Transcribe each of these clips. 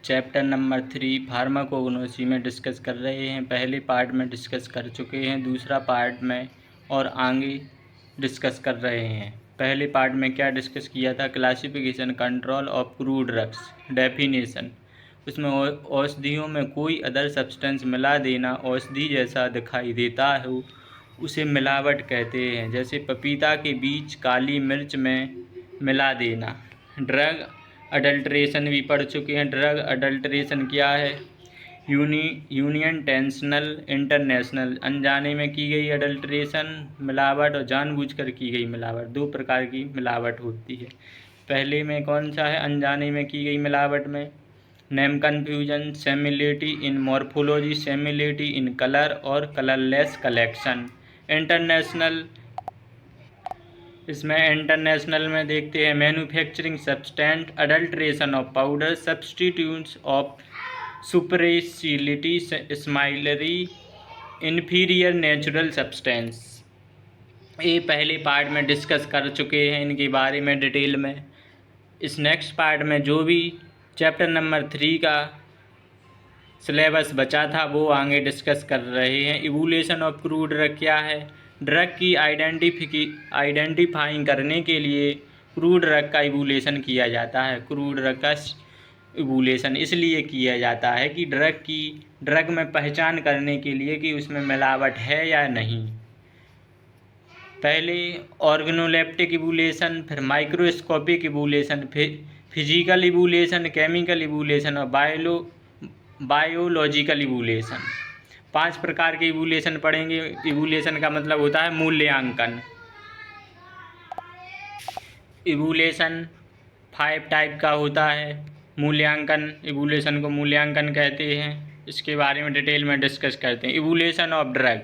Chapter number 3 pharmacognosy में discuss कर रहे हैं। पहले पार्ट में डिस्कस कर चुके हैं, दूसरा पार्ट में और आगे डिस्कस कर रहे हैं। पहले पार्ट में क्या डिस्कस किया था? Classification control of crude drugs, definition. उसमें औषधियों में कोई अदर सब्सटेंस मिला देना औषधि जैसा दिखाई देता हो उसे मिलावट कहते हैं। जैसे पपीता के बीज काली मिर्च में मिला देना। ड्रग अडल्ट्रेशन भी पढ़ चुके हैं। ड्रग अडल्ट्रेशन क्या है? यूनियन टेंशनल इंटरनेशनल, अनजाने में की गई अडल्ट्रेशन मिलावट और जानबूझकर की गई मिलावट, दो प्रकार की मिलावट होती है। पहले में कौन सा है? अनजाने में की गई मिलावट में name confusion, similarity in morphology, similarity in colour और कलरलेस कलेक्शन। इंटरनेशनल, इसमें इंटरनेशनल में देखते हैं manufacturing substandard, adulteration of powder, substitutes of superficially, similar, inferior natural substance. ये पहले पार्ट में डिस्कस कर चुके हैं इनके बारे में डिटेल में। इस नेक्स्ट पार्ट में जो भी चैप्टर नंबर 3 का सिलेबस बचा था वो आगे डिस्कस कर रहे हैं। इवोल्यूशन ऑफ क्रूड ड्रग क्या है? ड्रग की आइडेंटिफाइंग करने के लिए क्रूड ड्रग का इवोल्यूशन किया जाता है। क्रूड ड्रग का इवोल्यूशन इसलिए किया जाता है कि ड्रग में पहचान करने के लिए कि उसमें मिलावट है या नहीं। पहले ऑर्गेनोलेप्टिक इवोल्यूशन, फिर माइक्रोस्कोपिक इवोल्यूशन, फिर फिजिकल इवोल्यूशन, केमिकल इवोल्यूशन और बायोलॉजिकल इवोल्यूशन। 5 प्रकार के इवोल्यूशन पढ़ेंगे। इवोल्यूशन का मतलब होता है मूल्यांकन। इवोल्यूशन 5 टाइप का होता है। मूल्यांकन, इवोल्यूशन को मूल्यांकन कहते हैं। इसके बारे में डिटेल में डिस्कस करते हैं। Evolution of drug.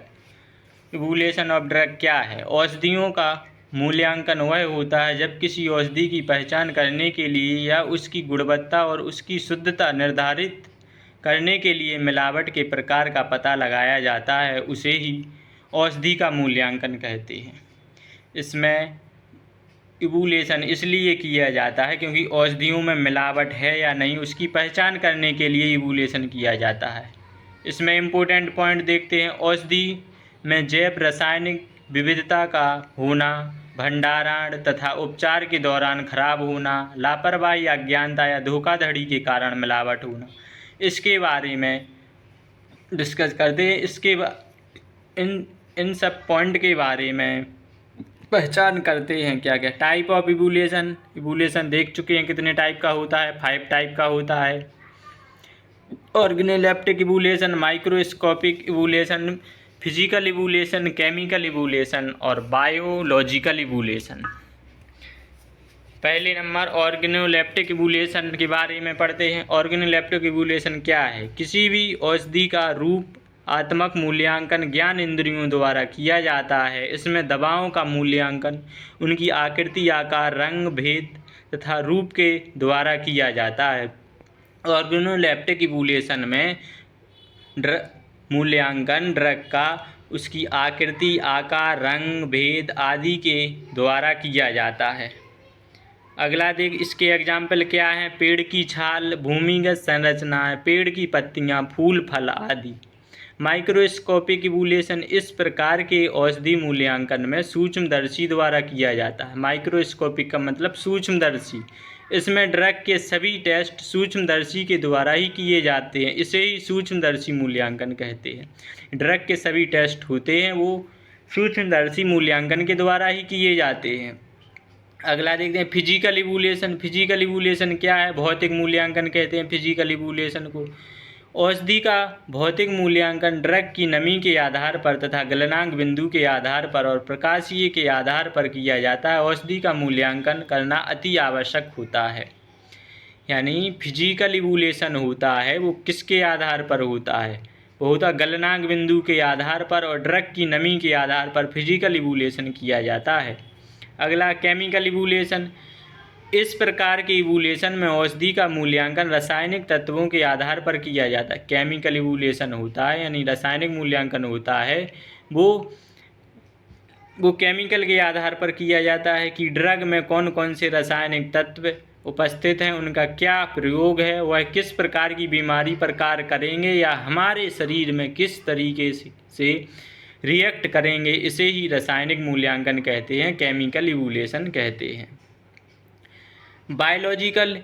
Evolution of drug क्या है? औषधियों का मूल्यांकन वह होता है जब किसी औषधि की पहचान करने के लिए या उसकी गुणवत्ता और उसकी शुद्धता निर्धारित करने के लिए मिलावट के प्रकार का पता लगाया जाता है, उसे ही औषधि का मूल्यांकन कहते हैं। इसमें इवोल्यूशन इसलिए किया जाता है क्योंकि औषधियों में मिलावट है या नहीं उसकी पहचान करने के लिए इवोल्यूशन किया जाता है। इसमें इम्पोर्टेंट पॉइंट देखते हैं। औषधि में जैव रासायनिक विविधता का होना, भंडारण तथा उपचार के दौरान खराब होना, लापरवाही, अज्ञानता या धोखाधड़ी के कारण मिलावट होना, इसके बारे में डिस्कस करते हैं। इन सब पॉइंट के बारे में पहचान करते हैं क्या क्या। टाइप ऑफ इवोल्यूशन, इवोल्यूशन देख चुके हैं कितने टाइप का होता है? 5 टाइप का होता है। Organoleptic evolution, microscopic evolution, physical evolution, chemical evolution और बायोलॉजिकल इवोल्यूशन। पहले नंबर ऑर्गेनोलेप्टिक इवोल्यूशन के बारे में पढ़ते हैं। ऑर्गेनोलेप्टिक इवोल्यूशन क्या है? किसी भी औषधि का रूपात्मक मूल्यांकन ज्ञान इंद्रियों द्वारा किया जाता है। इसमें दवाओं का मूल्यांकन उनकी आकृति, आकार, रंग, भेद तथा रूप के द्वारा किया जाता है। ऑर्गेनोलेप्टिक इवोल्यूशन में मूल्यांकन ड्रग का उसकी आकृति, आकार, रंग, भेद आदि के द्वारा किया जाता है। अगला देख, इसके एग्जाम्पल क्या हैं? पेड़ की छाल, भूमिगत संरचनाएं, पेड़ की पत्तियां, फूल, फल आदि। माइक्रोस्कोपिक इवोल्यूशन इस प्रकार के औषधि मूल्यांकन में सूक्ष्मदर्शी द्वारा किया जाता है। माइक्रोस्कोपिक का मतलब सूक्ष्मदर्शी। इसमें ड्रग के सभी टेस्ट सूक्ष्मदर्शी के द्वारा ही किए जाते हैं, इसे ही सूक्ष्मदर्शी मूल्यांकन कहते हैं। ड्रग के सभी टेस्ट होते हैं वो सूक्ष्मदर्शी मूल्यांकन के द्वारा ही किए जाते हैं। अगला देखते हैं फिजिकल इवोल्यूशन। फिजिकल इवोल्यूशन क्या है? भौतिक मूल्यांकन कहते हैं फिजिकल इवोल्यूशन को। औषधि का भौतिक मूल्यांकन ड्रग की नमी के आधार पर तथा गलनांक बिंदु के आधार पर और प्रकाशीय के आधार पर किया जाता है। औषधि का मूल्यांकन करना अति आवश्यक होता है। यानी फिजिकल इवोल्यूशन होता है वो किसके आधार पर होता है? वो होता गलनांक बिंदु के आधार पर और ड्रग की नमी के आधार पर फिजिकल इवोल्यूशन किया जाता है। अगला केमिकल इवोल्यूशन। इस प्रकार के इवोल्यूशन में औषधि का मूल्यांकन रासायनिक तत्वों के आधार पर किया जाता है। केमिकल इवोल्यूशन होता है यानी रासायनिक मूल्यांकन होता है वो केमिकल के आधार पर किया जाता है कि ड्रग में कौन कौन से रासायनिक तत्व उपस्थित हैं उनका क्या प्रयोग है, वह किस प्रकार की बीमारी पर कार्य करेंगे या हमारे शरीर में किस तरीके से रिएक्ट करेंगे, इसे ही रासायनिक मूल्यांकन कहते हैं, केमिकल इवोल्यूशन कहते हैं। बायोलॉजिकल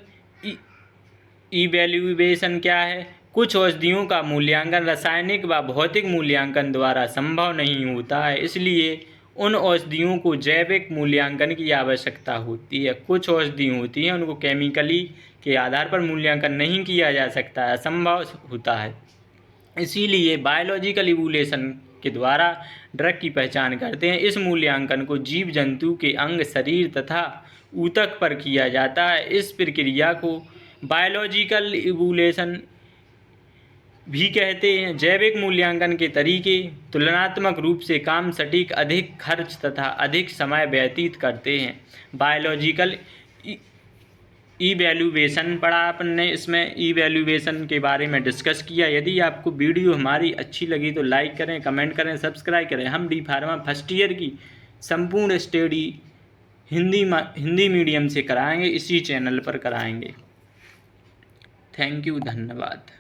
इवैल्यूएशन क्या है? कुछ औषधियों का मूल्यांकन रासायनिक व भौतिक मूल्यांकन द्वारा संभव नहीं होता है, इसलिए उन औषधियों को जैविक मूल्यांकन की आवश्यकता होती है। कुछ औषधि होती हैं उनको केमिकली के आधार पर मूल्यांकन नहीं किया जा सकता है, असंभव होता है। इसीलिए बायोलॉजिकल इवोल्यूशन के द्वारा ड्रग की पहचान करते हैं। इस मूल्यांकन को जीव जंतु के अंग, शरीर तथा ऊतक पर किया जाता है। इस प्रक्रिया को बायोलॉजिकल इवोल्यूशन भी कहते हैं। जैविक मूल्यांकन के तरीके तुलनात्मक रूप से काम सटीक, अधिक खर्च तथा अधिक समय व्यतीत करते हैं। बायोलॉजिकल इवैल्यूएशन पढ़ा अपन ने, इसमें इवैल्यूएशन के बारे में डिस्कस किया। यदि आपको वीडियो हमारी अच्छी लगी तो लाइक करें, कमेंट करें, सब्सक्राइब करें। हम डी फार्मा फर्स्ट ईयर की संपूर्ण स्टडी हिंदी मीडियम से कराएंगे, इसी चैनल पर कराएंगे। थैंक यू, धन्यवाद।